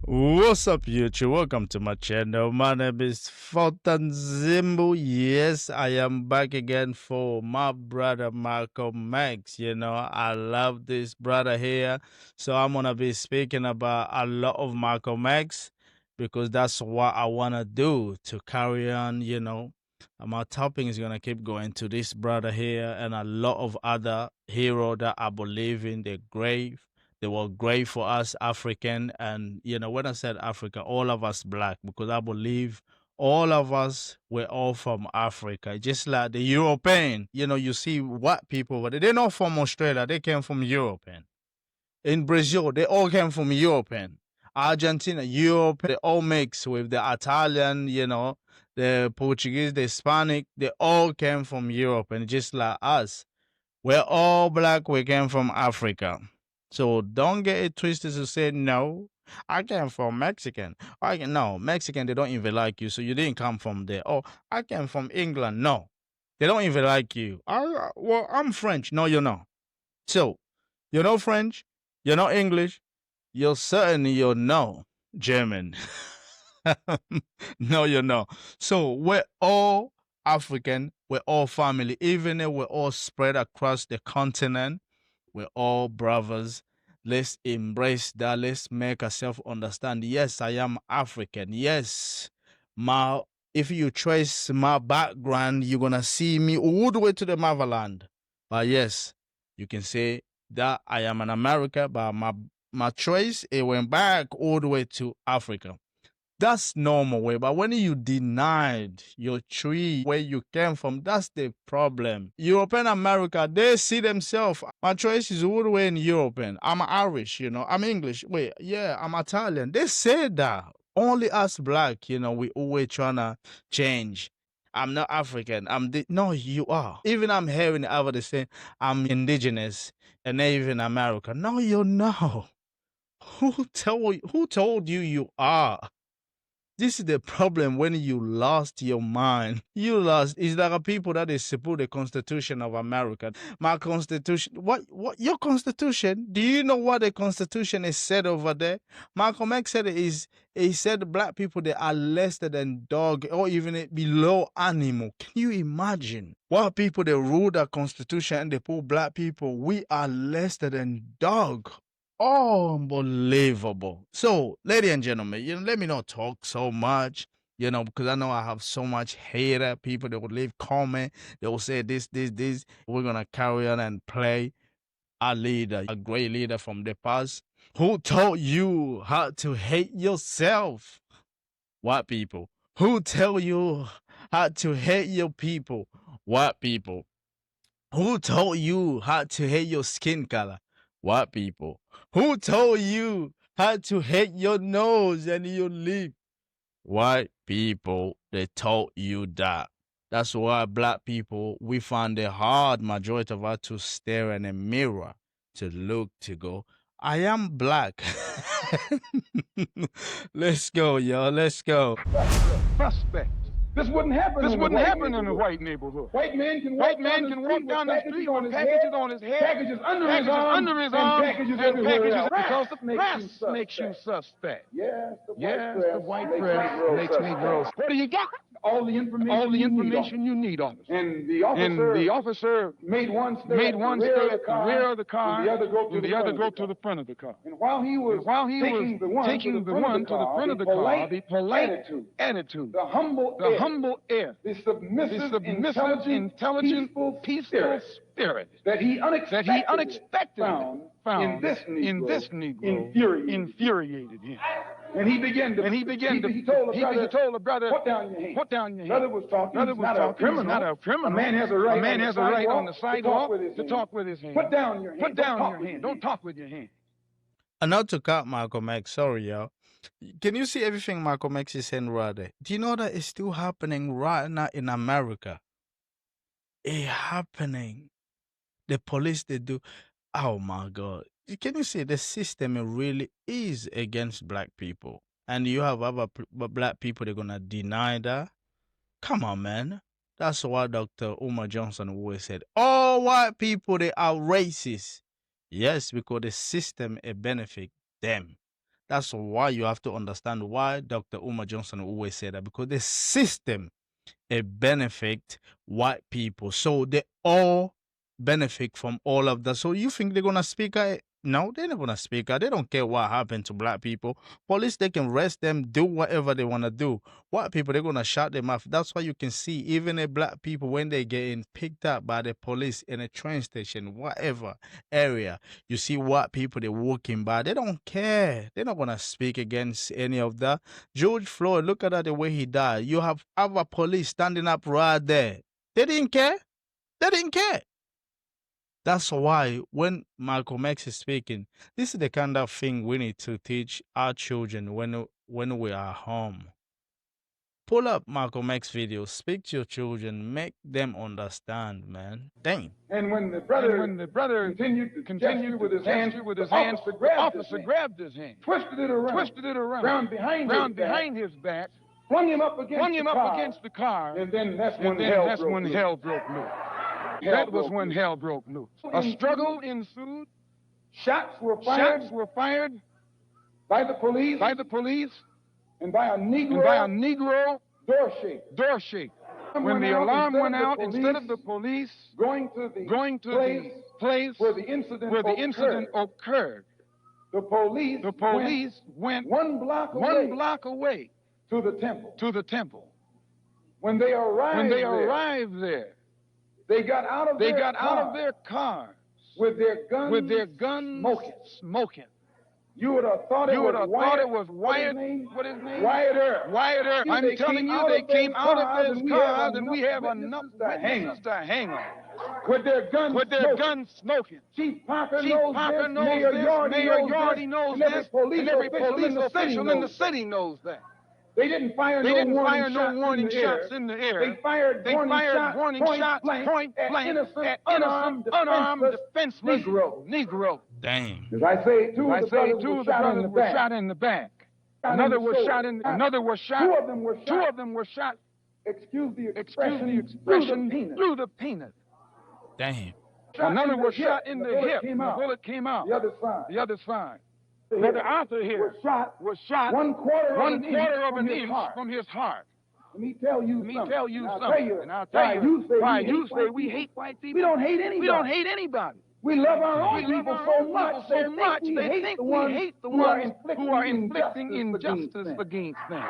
What's up, YouTube? Welcome to my channel. My name is Fulton Zimbu. Yes, I am back again for my brother Malcolm X. I love this brother here. So I'm gonna be speaking about a lot of Malcolm X because that's what I wanna do to carry on. My topic is gonna keep going to this brother here and a lot of other hero that I believe in the grave. They were great for us African. And, when I said Africa, all of us black, because I believe all of us were all from Africa. Just like the European, you see white people, but they're not from Australia. They came from Europe. And in Brazil, they all came from Europe. And Argentina, Europe, they all mix with the Italian, the Portuguese, the Hispanic. They all came from Europe. And just like us, we're all black. We came from Africa. So don't get it twisted to say, no, I came from Mexican. No, Mexican, they don't even like you. So you didn't come from there. Oh, I came from England. No, they don't even like you. Well, I'm French. No, you're not. So you're not French. You're not English. You're no German. No, you're not. So we're all African. We're all family. Even if we're all spread across the continent, we're all brothers. Let's embrace that. Let's make ourselves understand. Yes, I am African. Yes, my if you trace my background, you're gonna see me all the way to the motherland. But yes, you can say that I am an American, but my trace it went back all the way to Africa. That's normal way, but when you denied your tree where you came from, that's the problem. European America, they see themselves. My choice is all the way in European. I'm Irish, I'm English. Wait, yeah, I'm Italian. They say that. Only us black, we always trying to change. I'm not African. No, you are. Even I'm hearing over the same. I'm indigenous and Native in America. No, you're not. Who told you you are? This is the problem when you lost your mind. You lost. Is there are people that they support the Constitution of America? My Constitution. What? Your Constitution? Do you know what the Constitution is said over there? Malcolm X said he said black people they are less than dog or even below animal. Can you imagine? White people they rule the Constitution and they put black people. We are less than dog. Unbelievable. So, ladies and gentlemen, let me not talk so much, because I know I have so much hater people that will leave comment. They will say this. We're gonna carry on and play a leader, a great leader from the past. Who taught you how to hate yourself? White people. Who tell you how to hate your people? White people. Who told you how to hate your skin color? White people. Who told you how to hate your nose and your lip? White people. They told you that. That's why black people, we find it hard, majority of us, to stare in a mirror, to look, to go, I am black. Let's go, y'all. Let's go. Suspect. This wouldn't happen. In a white neighborhood. White men can walk down the street with packages on his head, packages under his arm, and packages everywhere. Because the press makes you suspect. Yes, the white press makes me gross. What do you got? All the information you need on it. And the officer made one stay at the rear of the car, and the other go to the front of the car. And while he was taking the one to the front of the car, the polite attitude, the humble air, the submissive, intelligent, peaceful spirit that he unexpectedly found in this Negro infuriated him. And he began to. He told the brother, "Put down your hand." Brother was talking. He's not a criminal. A man has a right on the sidewalk to talk with his hand. Put down your hand. Don't talk with your hand. And not to cut Malcolm X, sorry, y'all. Can you see everything Malcolm X is saying right there? Do you know that it's still happening right now in America? It's happening. The police, they do. Oh my God. Can you see the system really is against black people? And you have other black people, they're going to deny that? Come on, man. That's why Dr. Umar Johnson always said, all white people, they are racist. Yes, because the system, it benefit them. That's why you have to understand why Dr. Umar Johnson always said that, because the system, it benefit white people. So they all benefit from all of that. So you think they're gonna speak out? No, they're not gonna speak out. They don't care what happened to black people. Police, they can arrest them, do whatever they wanna do. White people, they're gonna shut them off. That's why you can see even the black people when they getting picked up by the police in a train station, whatever area, you see white people they walking by. They don't care. They're not gonna speak against any of that. George Floyd, look at that, the way he died. You have other police standing up right there. They didn't care. They didn't care. That's why when Malcolm X is speaking, this is the kind of thing we need to teach our children when we are home. Pull up Malcolm X videos, speak to your children, make them understand, man. Dang. And when the brother continued to gesture with his hands, the officer grabbed his hand, twisted it around, round behind his back, flung him up against the car, and then that's when hell broke loose. That was when hell broke loose. A struggle ensued. Shots were fired by the police and by a Negro door shake. When the alarm went out, instead of the police going to the place where the incident occurred, the police went one block away to the temple. When they arrived there, they got out of their cars with their guns smoking. You would have thought it was Wyatt. What his name? Wyatt Earp. I'm telling you, they came out of those cars, and we have enough witnesses to hang on. With their guns smoking. Chief Parker knows this. Mayor Yardy knows this. And every police official in the city knows that. They didn't fire no warning shots in the air. They fired warning shots point blank at innocent, unarmed, defenseless Negro. Dang. As I say, two of the brothers were shot in the back. Another was shot. Two of them were shot. Excuse the expression. Through the penis. Damn. Another was shot in the hip. The bullet came out. The other side. Brother Arthur here was shot 1/4 of an inch from his heart. Let me tell you something. And I'll tell you why you say we hate white people. We don't hate anybody. We love our own people so much they think we hate the ones who are inflicting injustice against them.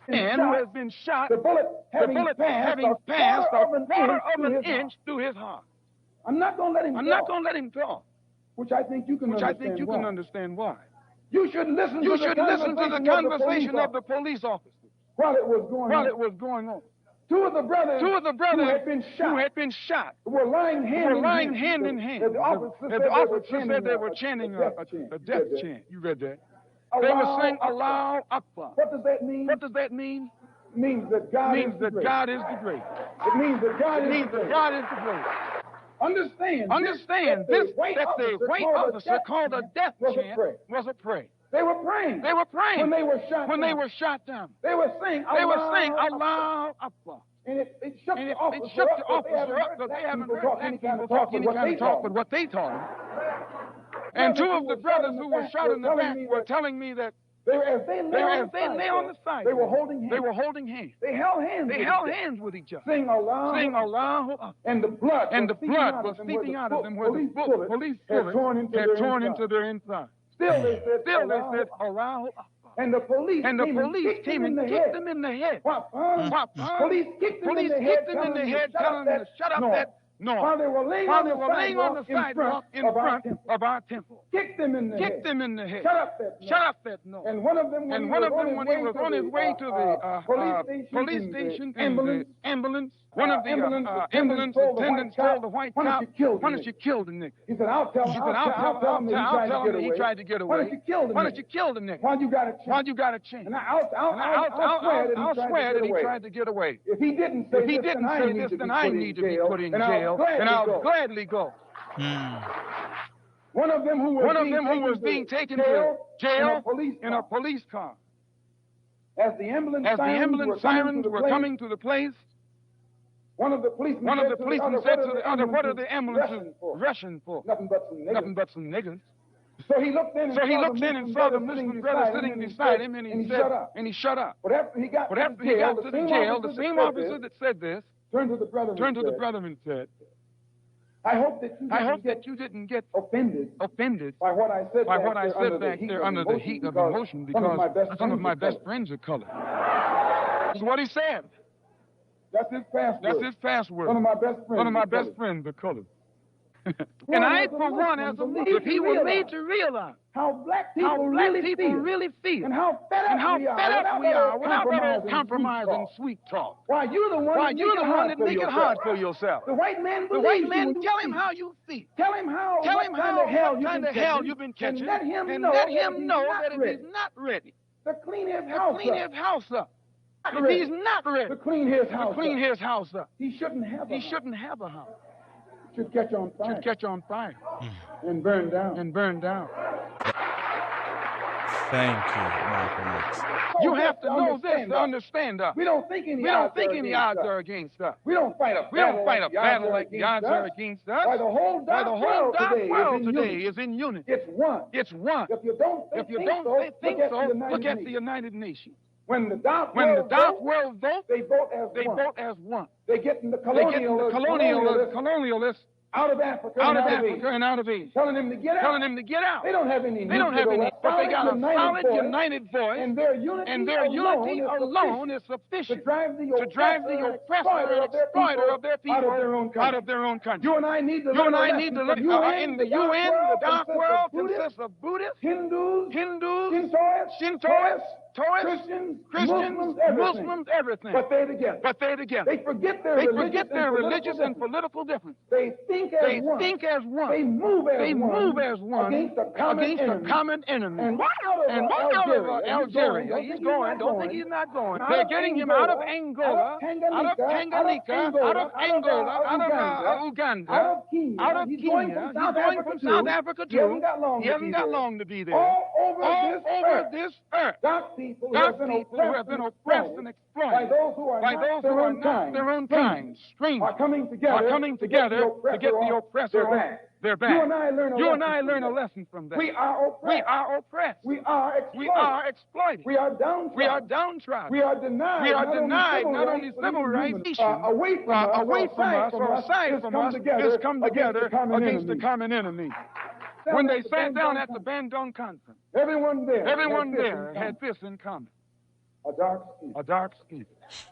And who has been shot, the bullet having passed a 1/4 of an inch through his heart. I'm not going to let him talk. Which I think you can understand why. You should listen to the conversation of the police officers while it was going on. Two of the brothers who had been shot were lying hand in hand. The officer said they were chanting a death chant. You read that? They were saying Allahu Akbar. What does that mean? It means that God is the great. It means that God is the great. Understand that the white officer called a death chant was a prayer. They were praying when they were shot down. They were saying Allah Akbar. And it shook the officer up because they haven't heard black people talk any kind of talk but what they taught them. And two of the brothers who were shot in the back were telling me that as they lay on the side, they were holding hands. They held hands with each other. Sing Allah. And the blood was seeping out of them where the police bullet had torn into their inside. Still they said Allah. And the police came and kicked them in the head. Police kicked them in the head, telling them to shut up that noise. While they were laying on the sidewalk in front of our temple. Kicked them in the head. Shut up that noise. And one of them, when he was on his way to the police station and the ambulance, one of the ambulance attendants told the white cop, why don't you kill the nigga? He said, I'll tell him that he tried to get away. Why don't you kill the nigga? While you got a chance. And I'll swear that he tried to get away. If he didn't say this, then I need to be put in jail, and I'll gladly go. One of them who was being taken to jail in a police car. As the ambulance sirens were coming to the place, one of the policemen said to the other, what are the ambulances rushing for? Nothing but some niggas. So he looked in and saw the Muslim brother sitting beside him, and he shut up. But after he got to the jail, the same officer that said this turned to the brother and said, I hope that you didn't get offended by what I said back there under the heat of emotion, because some of my best friends are colored. That's what he said. That's his password. One of my best friends are colored. And I, for one, as a Muslim, he will need to realize how black people really feel, and how fed up we are without that old compromise and sweet talk. Why, you're the one that make it hard for yourself. The white man tell him how you feel. Tell him what kind of hell you've been catching, and let him know that if he's not ready to clean his house up, if he's not ready to clean his house up, he shouldn't have a house. Should catch on fire. And burn down. Thank you, Malcolm X. You have to know this to understand us. We don't think any odds are against us. We don't fight a battle like the odds are against us. Why the whole dark world today is in unity. It's one. If you don't think so, look at the United Nations. When the dark world vote, they vote as one. They get in the colonialists out of Africa and out of Asia. Telling them to get out. They don't have any, but they got a solid, united voice, and their unity alone is sufficient to drive the oppressor and exploiter of their people out of their own country. You and I need to learn in the UN, the dark world consists of Buddhists, Hindus, Shintoists, Christians, Muslims, everything. But they're together. They forget their religious and political differences. They think as one. They move as one against a common enemy. And right out of Algeria, he's going. Don't think he's not going. They're getting him out of Angola, out of Tanganyika, out of Angola, out of Uganda, out of Kenya. He's going from South Africa too. He hasn't got long to be there. All over this earth. Dark people who have been oppressed and exploited by those who are not their own kind, strangers, are coming together to get the oppressor on their back. You and I learn a lesson from that. We are oppressed. We are exploited. We are downtrodden. We are denied not only civil rights, away from us or aside from us, has come together against the common enemy. When they sat down at the Bandung Conference, everyone there had this in common: a dark skin.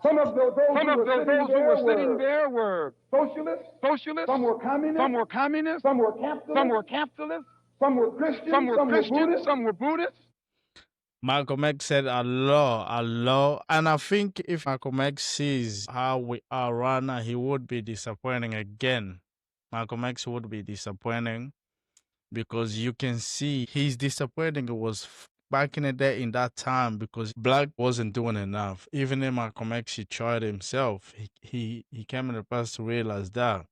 Some of those who were sitting there were socialists. Some were communists. Some were capitalists. Some were Christians. Some were Buddhists. Malcolm X said Allah. And I think if Malcolm X sees how we are right now, he would be disappointing again. Malcolm X would be disappointing, because you can see he's disappointing. It was back in the day, in that time, because black wasn't doing enough. Even in Malcolm X, he tried himself. He came in the past to realize that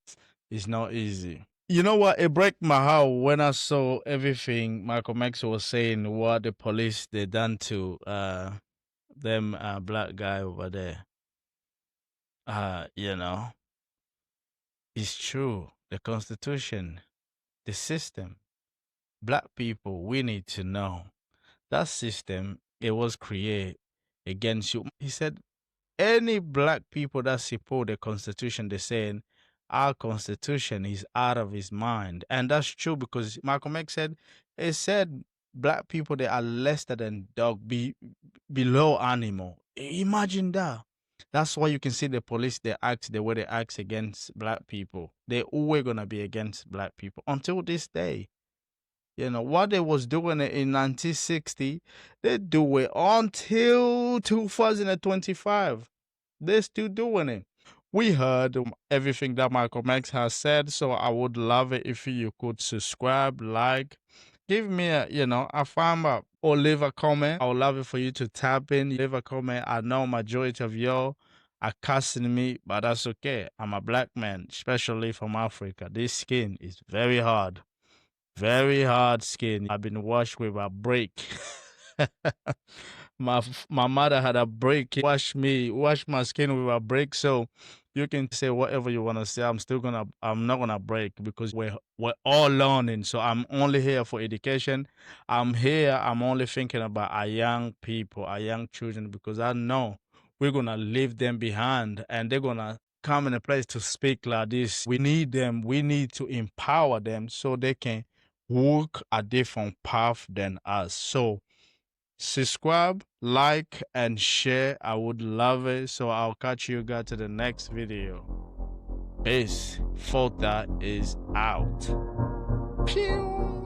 it's not easy. You know what? It broke my heart when I saw everything Malcolm X was saying, what the police they done to them black guy over there. You know, it's true. The Constitution, the system, black people, we need to know that system, it was created against you. He said any black people that support the Constitution, they're saying our Constitution is out of his mind. And that's true, because Malcolm X said, black people, they are less than dog, below animal. Imagine that. That's why you can see the police, they act the way they act against black people. They're always going to be against black people until this day. You know, what they was doing in 1960, they do it until 2025. They're still doing it. We heard everything that Malcolm X has said, so I would love it if you could subscribe, like, give me a thumb up, or leave a comment. I would love it for you to tap in, leave a comment. I know majority of y'all are cussing me, but that's okay. I'm a black man, especially from Africa. This skin is very hard. Very hard skin. I've been washed with a break. My mother had a break. Wash my skin with a break. So You can say whatever you want to say. I'm not gonna break because we're all learning. So I'm only here for education. I'm only thinking about our young people, our young children, because I know we're gonna leave them behind and they're gonna come in a place to speak like this. We need them. We need to empower them so they can walk a different path than us. So subscribe, like, and share. I would love it. So I'll catch you guys to the next video. Peace. Fota is out. Pew.